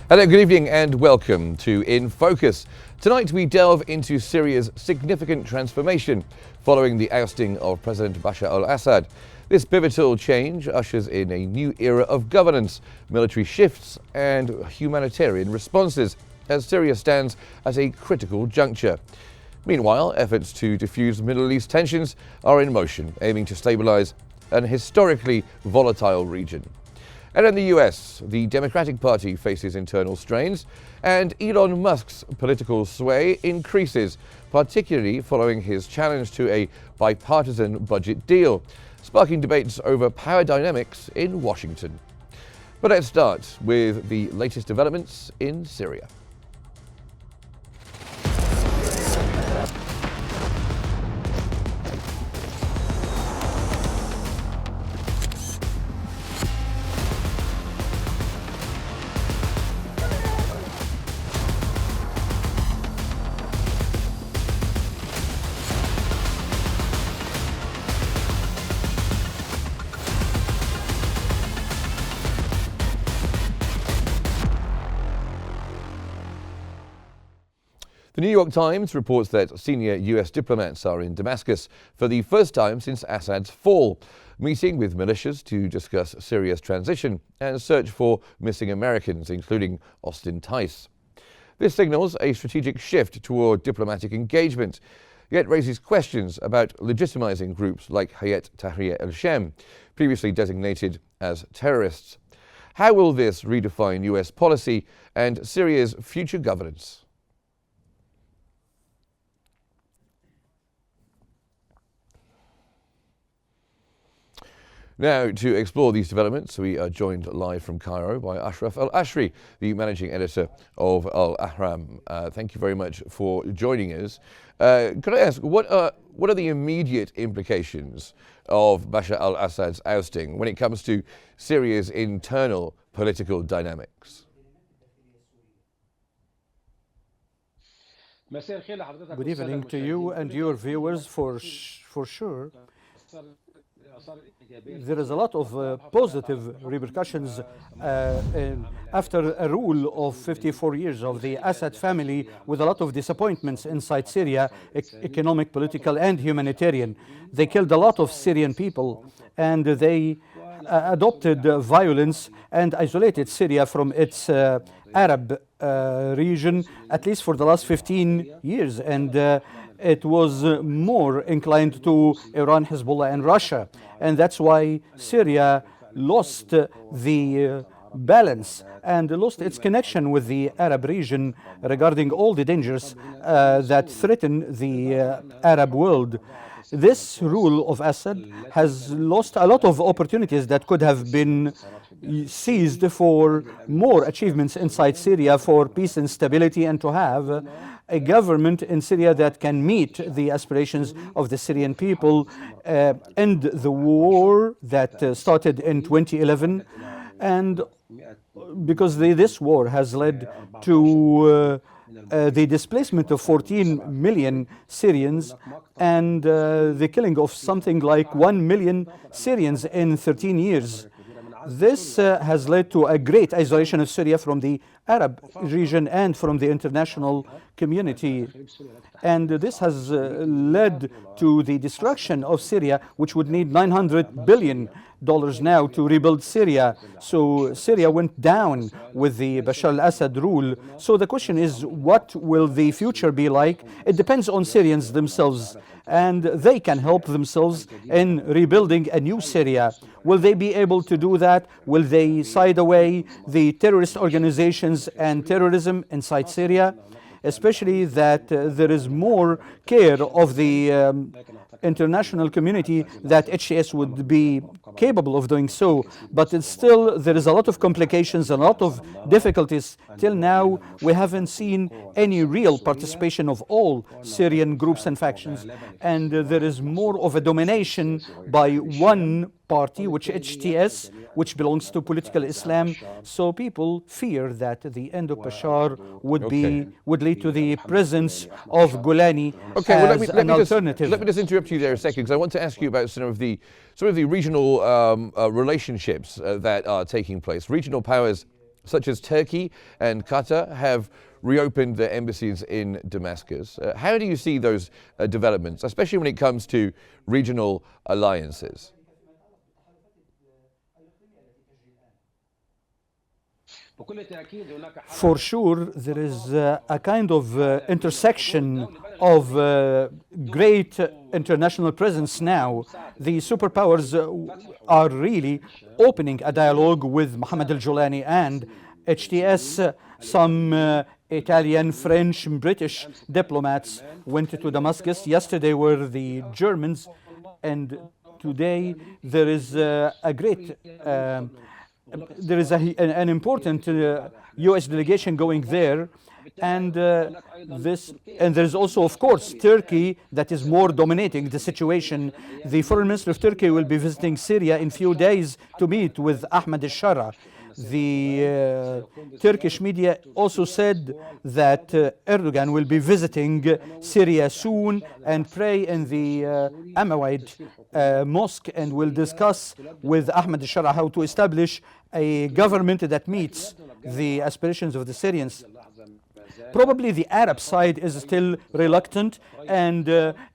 Hello, good evening and welcome to In Focus. Tonight we delve into Syria's significant transformation following the ousting of President Bashar al-Assad. This pivotal change ushers in a new era of governance, military shifts and humanitarian responses as Syria stands at a critical juncture. Meanwhile, efforts to defuse Middle East tensions are in motion, aiming to stabilize an historically volatile region. And in the US, the Democratic Party faces internal strains and Elon Musk's political sway increases, particularly following his challenge to a bipartisan budget deal, sparking debates over power dynamics in Washington. But let's start with the latest developments in Syria. The New York Times reports that senior US diplomats are in Damascus for the first time since Assad's fall, meeting with militias to discuss Syria's transition and search for missing Americans, including Austin Tice. This signals a strategic shift toward diplomatic engagement, yet raises questions about legitimizing groups like Hayat Tahrir al-Sham, previously designated as terrorists. How will this redefine US policy and Syria's future governance? Now, to explore these developments, we are joined live from Cairo by Ashraf al-Ashri, the managing editor of Al-Ahram. Thank you very much for joining us. Could I ask, what are the immediate implications of Bashar al-Assad's ousting when it comes to Syria's internal political dynamics? Good evening to you and your viewers. For sure, there is a lot of positive repercussions after a rule of 54 years of the Assad family, with a lot of disappointments inside Syria, economic, political and humanitarian. They killed a lot of Syrian people and they adopted violence and isolated Syria from its Arab region, at least for the last 15 years. And it was more inclined to Iran, Hezbollah and Russia. And that's why Syria lost the balance and lost its connection with the Arab region regarding all the dangers that threaten the Arab world. This rule of Assad has lost a lot of opportunities that could have been seized for more achievements inside Syria for peace and stability, and to have a government in Syria that can meet the aspirations of the Syrian people, end the war that started in 2011, and because this war has led to the displacement of 14 million Syrians and the killing of something like 1 million Syrians in 13 years. This has led to a great isolation of Syria from the Arab region and from the international community. And this has led to the destruction of Syria, which would need $900 billion now to rebuild Syria. So Syria went down with the Bashar al-Assad rule. So the question is, what will the future be like? It depends on Syrians themselves, and they can help themselves in rebuilding a new Syria. Will they be able to do that? Will they side away the terrorist organizations and terrorism inside Syria? Especially that there is more care of the international community that HTS would be capable of doing so. But it's still, there is a lot of complications, a lot of difficulties. Till now, we haven't seen any real participation of all Syrian groups and factions. And there is more of a domination by one party, which HTS, which belongs to political Islam. So people fear that the end of Bashar would lead to the presence of Golani as an alternative. Let me just interrupt you there a second, because I want to ask you about some of the regional relationships that are taking place. Regional powers such as Turkey and Qatar, have reopened their embassies in Damascus. How do you see those developments, especially when it comes to regional alliances? For sure, there is a kind of intersection of great international presence now. The superpowers are really opening a dialogue with Mohammed al-Julani and HTS. Some Italian, French, British diplomats went to Damascus. Yesterday were the Germans, and today there is a great there is an important U.S. delegation going there, and there is also, of course, Turkey that is more dominating the situation. The foreign minister of Turkey will be visiting Syria in few days to meet with Ahmed al-Shara. The Turkish media also said that Erdogan will be visiting Syria soon and pray in the Umayyad mosque, and will discuss with Ahmed al-Shara how to establish a government that meets the aspirations of the Syrians. Probably the Arab side is still reluctant and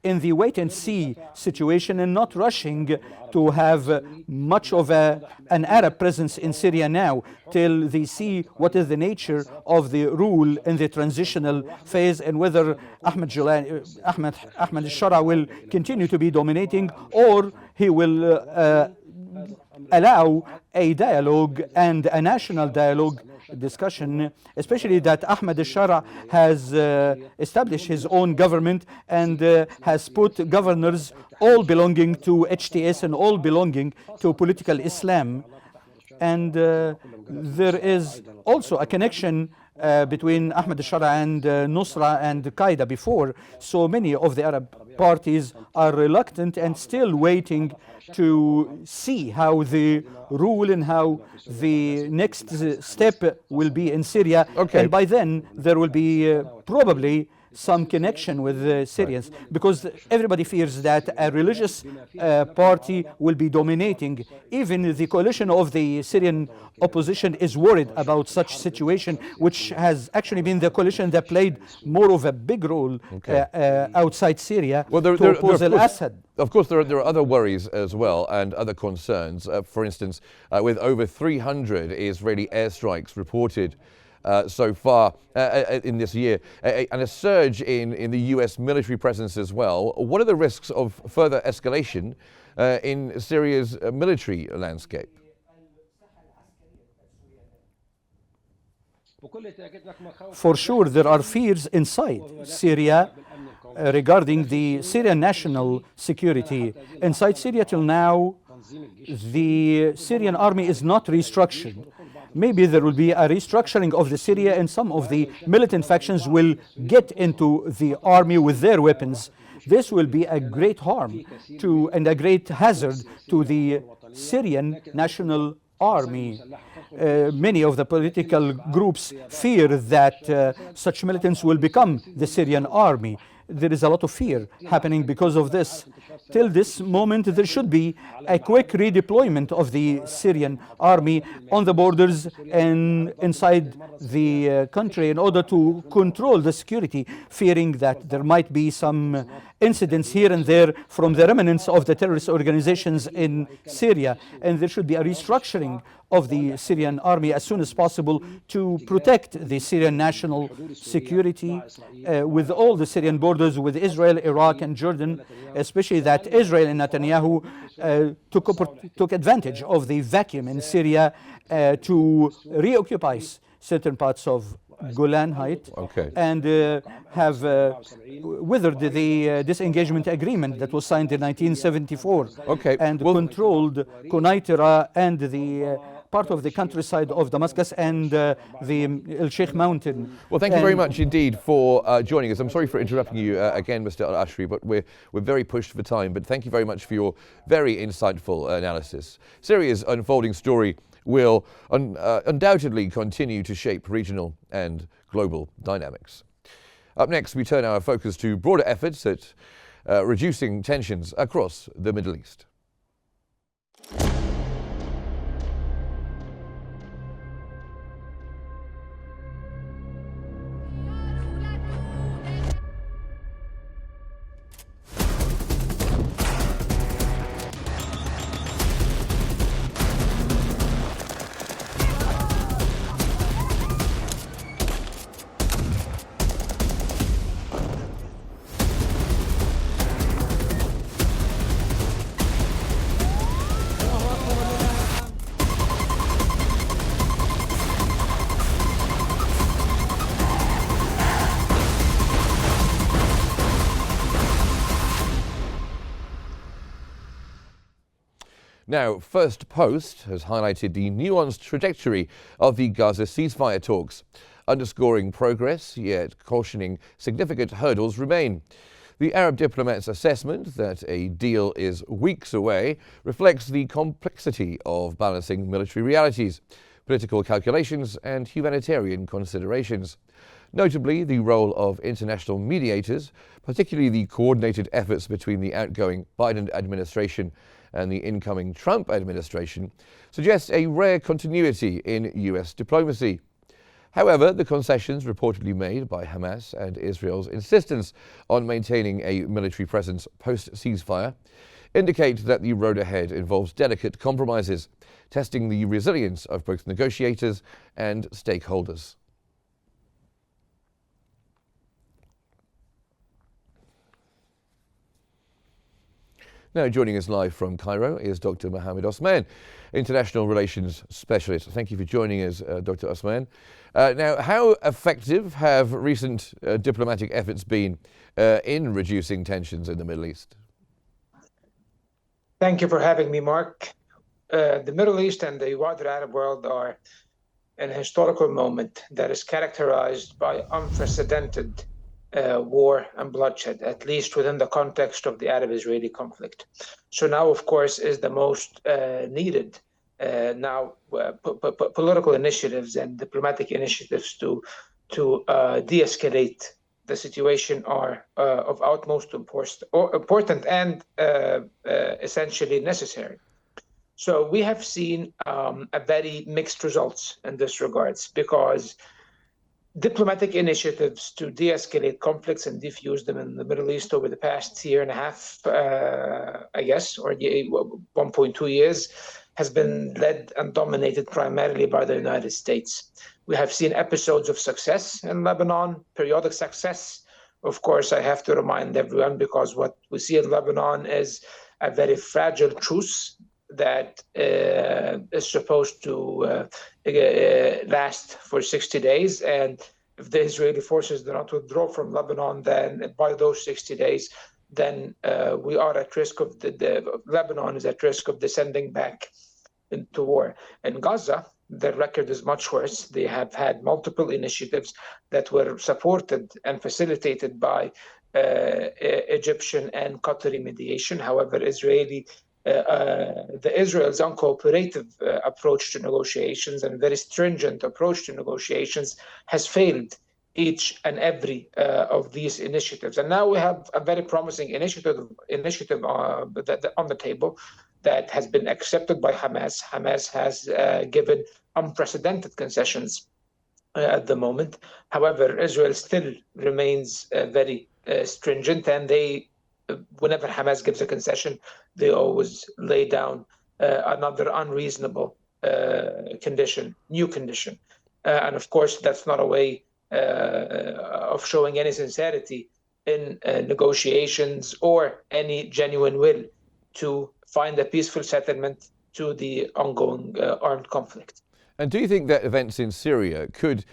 in the wait-and-see situation, and not rushing to have much of an Arab presence in Syria now, till they see what is the nature of the rule in the transitional phase, and whether Ahmed al-Shara will continue to be dominating, or he will allow a dialogue and a national dialogue discussion, especially that Ahmed al-Shara has established his own government and has put governors all belonging to HTS and all belonging to political Islam. And there is also a connection between Ahmed al-Shara and Nusra and Qaeda before. So many of the Arab parties are reluctant and still waiting to see how the rule and how the next step will be in Syria. Okay. And by then there will be probably some connection with the Syrians, because everybody fears that a religious party will be dominating. Even the coalition of the Syrian opposition is worried about such situation, which has actually been the coalition that played more of a big role outside Syria to oppose al-Assad. Of course, there are other worries as well and other concerns. For instance, with over 300 Israeli airstrikes reported so far in this year, and a surge in the US military presence as well. What are the risks of further escalation in Syria's military landscape? For sure, there are fears inside Syria regarding the Syrian national security. Inside Syria till now, the Syrian army is not restructured. Maybe there will be a restructuring of the Syria, and some of the militant factions will get into the army with their weapons. This will be a great harm and a great hazard to the Syrian national army. Many of the political groups fear that such militants will become the Syrian army. There is a lot of fear happening because of this. Till this moment, there should be a quick redeployment of the Syrian army on the borders and inside the country in order to control the security, fearing that there might be some incidents here and there from the remnants of the terrorist organizations in Syria. And there should be a restructuring of the Syrian army as soon as possible to protect the Syrian national security with all the Syrian borders with Israel, Iraq, and Jordan, especially that Israel and Netanyahu took advantage of the vacuum in Syria to reoccupy certain parts of Golan Heights and have withered the disengagement agreement that was signed in 1974 and controlled Quneitra and the part of the countryside of Damascus and the El Sheikh mountain. Well, thank you very much indeed for joining us. I'm sorry for interrupting you again, Mr. Al-Ashri, but we're very pushed for time. But thank you very much for your very insightful analysis. Syria's unfolding story will undoubtedly continue to shape regional and global dynamics. Up next, we turn our focus to broader efforts at reducing tensions across the Middle East. Now, First Post has highlighted the nuanced trajectory of the Gaza ceasefire talks, underscoring progress, yet cautioning significant hurdles remain. The Arab diplomat's assessment that a deal is weeks away reflects the complexity of balancing military realities, political calculations, and humanitarian considerations. Notably, the role of international mediators, particularly the coordinated efforts between the outgoing Biden administration and the incoming Trump administration, suggests a rare continuity in U.S. diplomacy. However, the concessions reportedly made by Hamas and Israel's insistence on maintaining a military presence post-ceasefire indicate that the road ahead involves delicate compromises, testing the resilience of both negotiators and stakeholders. Now, joining us live from Cairo is Dr. Mohammed Osman, International Relations Specialist. Thank you for joining us, Dr. Osman. Now, how effective have recent diplomatic efforts been in reducing tensions in the Middle East? Thank you for having me, Mark. The Middle East and the wider Arab world are in a historical moment that is characterized by unprecedented war and bloodshed, at least within the context of the Arab-Israeli conflict. So now, of course, is the most needed political initiatives and diplomatic initiatives to de-escalate the situation are of utmost important and essentially necessary. So we have seen a very mixed results in this regards, because diplomatic initiatives to de-escalate conflicts and defuse them in the Middle East over the past year and a half, I guess, or 1.2 years, has been led and dominated primarily by the United States. We have seen episodes of success in Lebanon, periodic success. Of course, I have to remind everyone, because what we see in Lebanon is a very fragile truce that is supposed to last for 60 days. And if the Israeli forces do not withdraw from Lebanon, then by those 60 days, then we are at risk of Lebanon is at risk of descending back into war. In Gaza, the record is much worse. They have had multiple initiatives that were supported and facilitated by Egyptian and Qatari mediation. However, Israel's uncooperative approach to negotiations and very stringent approach to negotiations has failed each and every of these initiatives. And now we have a very promising initiative on the table that has been accepted by Hamas. Hamas has given unprecedented concessions at the moment. However, Israel still remains very stringent, and whenever Hamas gives a concession, they always lay down another unreasonable new condition. And of course, that's not a way of showing any sincerity in negotiations or any genuine will to find a peaceful settlement to the ongoing armed conflict. And do you think that events in Syria could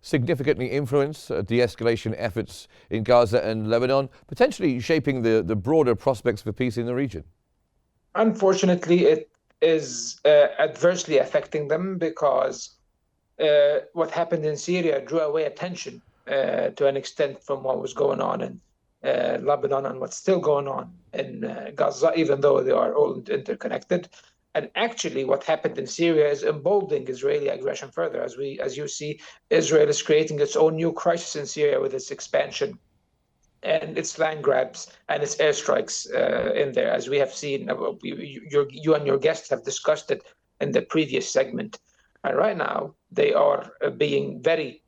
significantly influence de-escalation efforts in Gaza and Lebanon, potentially shaping the broader prospects for peace in the region? Unfortunately, it is adversely affecting them, because what happened in Syria drew away attention to an extent from what was going on in Lebanon and what's still going on in Gaza, even though they are all interconnected. And actually, what happened in Syria is emboldening Israeli aggression further. As you see, Israel is creating its own new crisis in Syria with its expansion and its land grabs and its airstrikes in there. As we have seen, you and your guests have discussed it in the previous segment. And right now, they are being very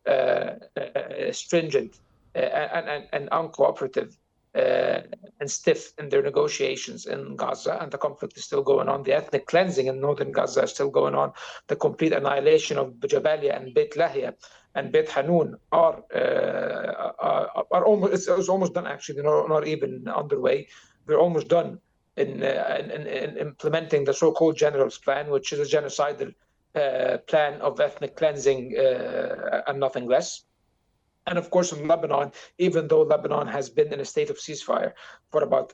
stringent and uncooperative and stiff in their negotiations in Gaza, and the conflict is still going on. The ethnic cleansing in northern Gaza is still going on. The complete annihilation of Jabalia and Beit Lahia and Beit Hanun are almost, it's almost done, actually, not even underway. We're almost done in implementing the so-called General's Plan, which is a genocidal plan of ethnic cleansing and nothing less. And of course, in Lebanon, even though Lebanon has been in a state of ceasefire for about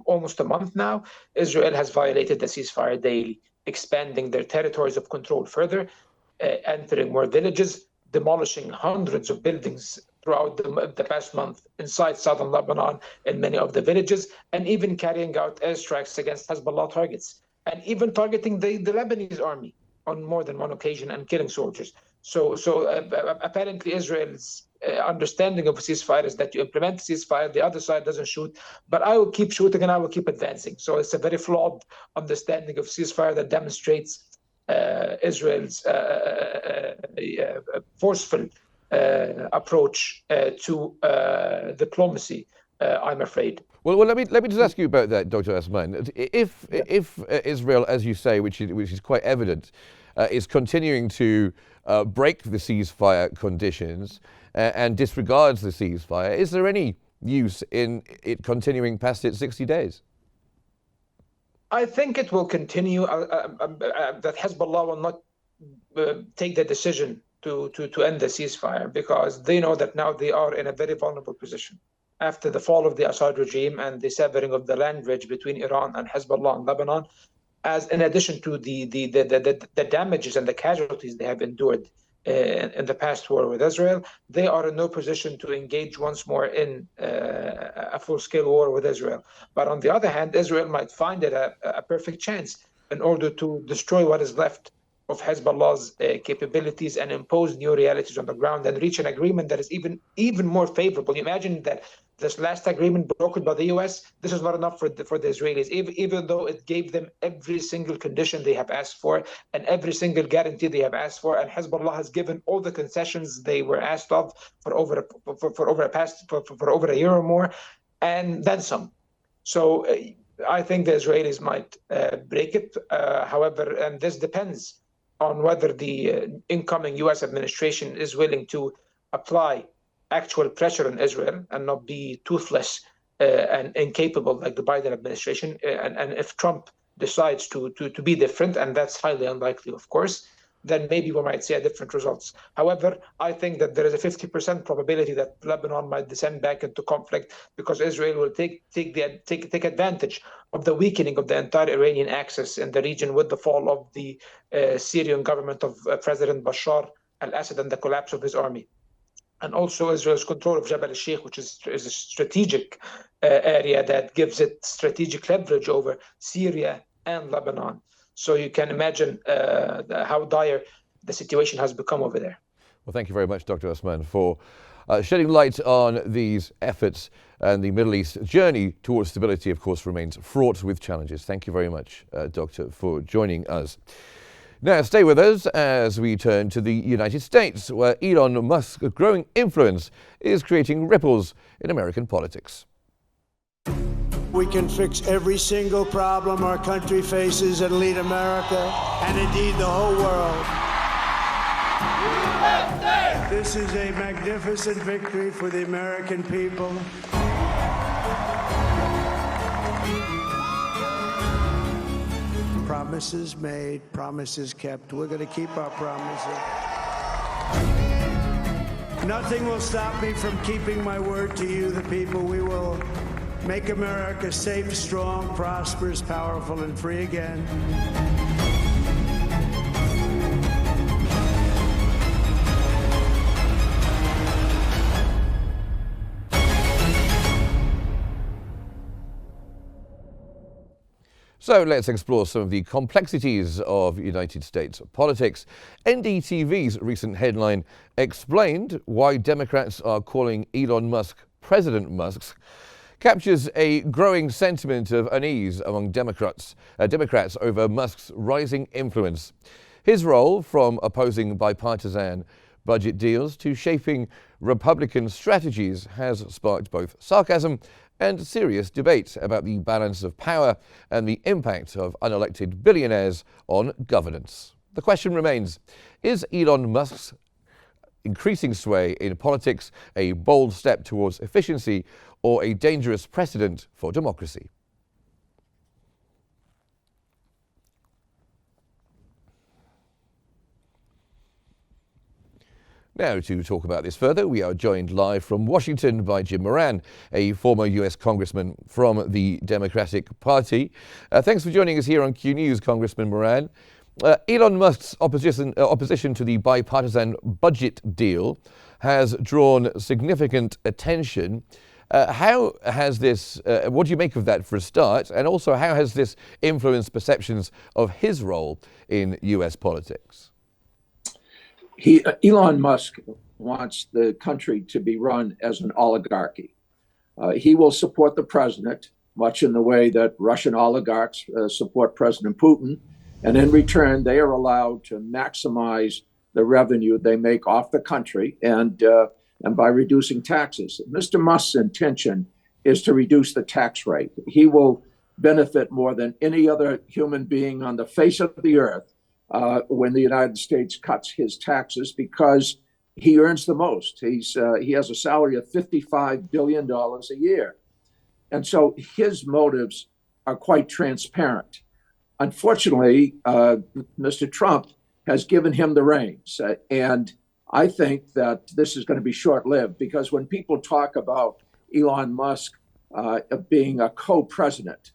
almost a month now, Israel has violated the ceasefire daily, expanding their territories of control further, entering more villages, demolishing hundreds of buildings throughout the past month inside southern Lebanon in many of the villages, and even carrying out airstrikes against Hezbollah targets, and even targeting the Lebanese army on more than one occasion and killing soldiers. So apparently Israel's understanding of a ceasefire is that you implement a ceasefire, the other side doesn't shoot, but I will keep shooting and I will keep advancing. So it's a very flawed understanding of ceasefire that demonstrates Israel's forceful approach to diplomacy, I'm afraid. Well, let me just ask you about that, Dr. Osman. If Israel, as you say, which is quite evident, is continuing to break the ceasefire conditions and disregards the ceasefire, is there any use in it continuing past its 60 days? I think it will continue, that Hezbollah will not take the decision to end the ceasefire, because they know that now they are in a very vulnerable position. After the fall of the Assad regime and the severing of the land bridge between Iran and Hezbollah in Lebanon, as in addition to the damages and the casualties they have endured in the past war with Israel, they are in no position to engage once more in a full-scale war with Israel. But on the other hand, Israel might find it a perfect chance in order to destroy what is left of Hezbollah's capabilities and impose new realities on the ground and reach an agreement that is even more favorable. You imagine that this last agreement brokered by the U.S., this is not enough for the Israelis, even though it gave them every single condition they have asked for and every single guarantee they have asked for, and Hezbollah has given all the concessions they were asked of for over a year or more, and then some. So I think the Israelis might break it. However, and this depends on whether the incoming U.S. administration is willing to apply actual pressure on Israel and not be toothless and incapable like the Biden administration. And if Trump decides to be different, and that's highly unlikely, of course, then maybe we might see a different results. However, I think that there is a 50% probability that Lebanon might descend back into conflict because Israel will take advantage of the weakening of the entire Iranian axis in the region with the fall of the Syrian government of President Bashar al-Assad and the collapse of his army. And also Israel's control of Jabal al-Sheikh, which is a strategic area that gives it strategic leverage over Syria and Lebanon. So you can imagine how dire the situation has become over there. Well, thank you very much, Dr. Osman, for shedding light on these efforts. And the Middle East journey towards stability, of course, remains fraught with challenges. Thank you very much, Doctor, for joining us. Now, stay with us as we turn to the United States, where Elon Musk's growing influence is creating ripples in American politics. We can fix every single problem our country faces and lead America, and indeed the whole world. USA! This is a magnificent victory for the American people. Promises made, promises kept. We're going to keep our promises. Nothing will stop me from keeping my word to you, the people. We will make America safe, strong, prosperous, powerful, and free again. So let's explore some of the complexities of United States politics. NDTV's recent headline explained why Democrats are calling Elon Musk President Musk captures a growing sentiment of unease among Democrats over Musk's rising influence. His role, from opposing bipartisan budget deals to shaping Republican strategies, has sparked both sarcasm and serious debate about the balance of power and the impact of unelected billionaires on governance. The question remains, is Elon Musk's increasing sway in politics a bold step towards efficiency or a dangerous precedent for democracy? Now, to talk about this further, we are joined live from Washington by Jim Moran, a former US congressman from the Democratic Party. Thanks for joining us here on Q News, Congressman Moran. Elon Musk's opposition to the bipartisan budget deal has drawn significant attention. How has this, what do you make of that for a start? And also, how has this influenced perceptions of his role in US politics? Elon Musk wants the country to be run as an oligarchy. He will support the president, much in the way that Russian oligarchs support President Putin. And in return, they are allowed to maximize the revenue they make off the country and by reducing taxes. Mr. Musk's intention is to reduce the tax rate. He will benefit more than any other human being on the face of the earth when the United States cuts his taxes, because he earns the most. He has a salary of $55 billion a year. And so his motives are quite transparent. Unfortunately, Mr. Trump has given him the reins. And I think that this is going to be short-lived, because when people talk about Elon Musk being a co-president,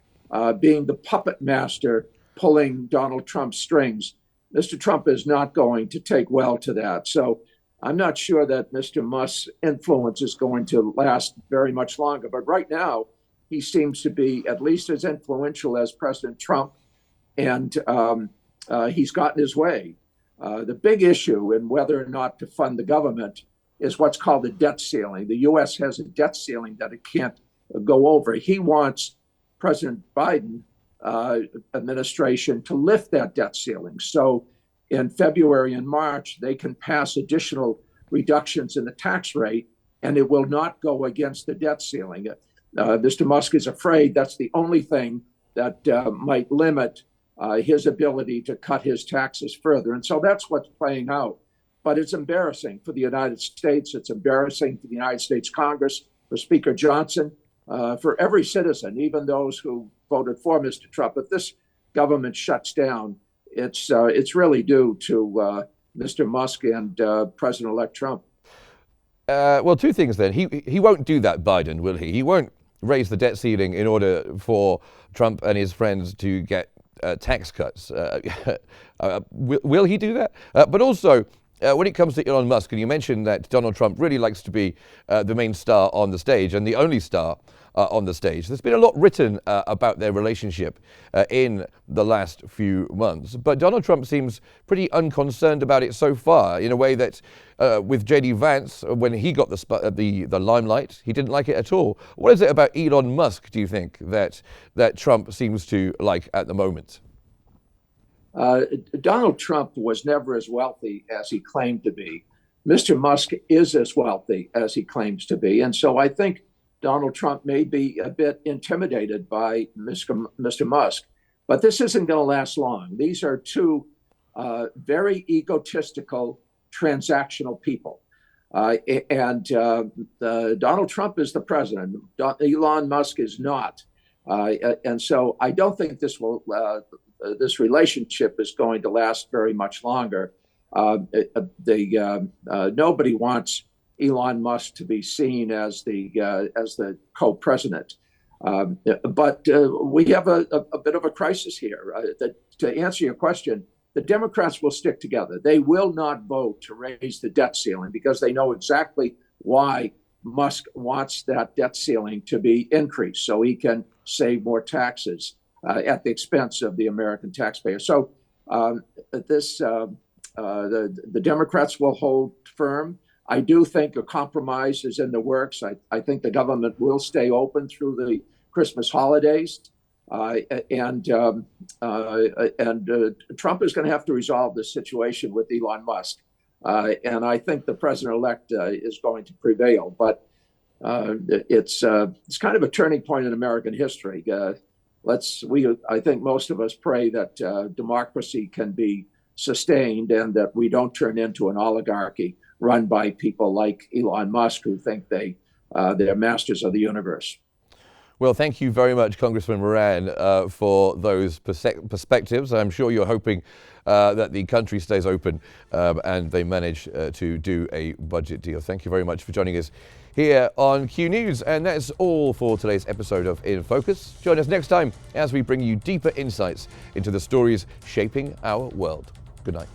being the puppet master pulling Donald Trump's strings, Mr. Trump is not going to take well to that. So I'm not sure that Mr. Musk's influence is going to last very much longer. But right now, he seems to be at least as influential as President Trump, and he's gotten his way. The big issue in whether or not to fund the government is what's called the debt ceiling. The U.S. has a debt ceiling that it can't go over. He wants President Biden administration to lift that debt ceiling. So in February and March, they can pass additional reductions in the tax rate, and it will not go against the debt ceiling. Mr. Musk is afraid that's the only thing that might limit his ability to cut his taxes further. And so that's what's playing out. But it's embarrassing for the United States. It's embarrassing for the United States Congress, for Speaker Johnson, for every citizen, even those who voted for Mr. Trump. If this government shuts down, it's really due to Mr. Musk and President-elect Trump. Well, two things then. He won't do that, Biden, will he? He won't raise the debt ceiling in order for Trump and his friends to get tax cuts. Will he do that? But also, when it comes to Elon Musk, and you mentioned that Donald Trump really likes to be the main star on the stage and the only star on the stage. There's been a lot written about their relationship in the last few months, but Donald Trump seems pretty unconcerned about it so far, in a way that with J.D. Vance, when he got the limelight, he didn't like it at all. What is it about Elon Musk, do you think, that Trump seems to like at the moment? Donald Trump was never as wealthy as he claimed to be. Mr. Musk is as wealthy as he claims to be. And so I think Donald Trump may be a bit intimidated by Mr. Musk. But this isn't going to last long. These are two very egotistical, transactional people. Donald Trump is the president. Elon Musk is not. And so I don't think this relationship is going to last very much longer. Nobody wants Elon Musk to be seen as the co-president. But we have a bit of a crisis here. To answer your question, the Democrats will stick together. They will not vote to raise the debt ceiling because they know exactly why Musk wants that debt ceiling to be increased so he can save more taxes at the expense of the American taxpayer. So the Democrats will hold firm. I do think a compromise is in the works. I think the government will stay open through the Christmas holidays. And Trump is going to have to resolve this situation with Elon Musk. And I think the president-elect is going to prevail. But it's kind of a turning point in American history. I think most of us pray that democracy can be sustained and that we don't turn into an oligarchy run by people like Elon Musk who think they're masters of the universe. Well, thank you very much, Congressman Moran, for those perspectives. I'm sure you're hoping that the country stays open and they manage to do a budget deal. Thank you very much for joining us here on Q News. And that's all for today's episode of In Focus. Join us next time as we bring you deeper insights into the stories shaping our world. Good night.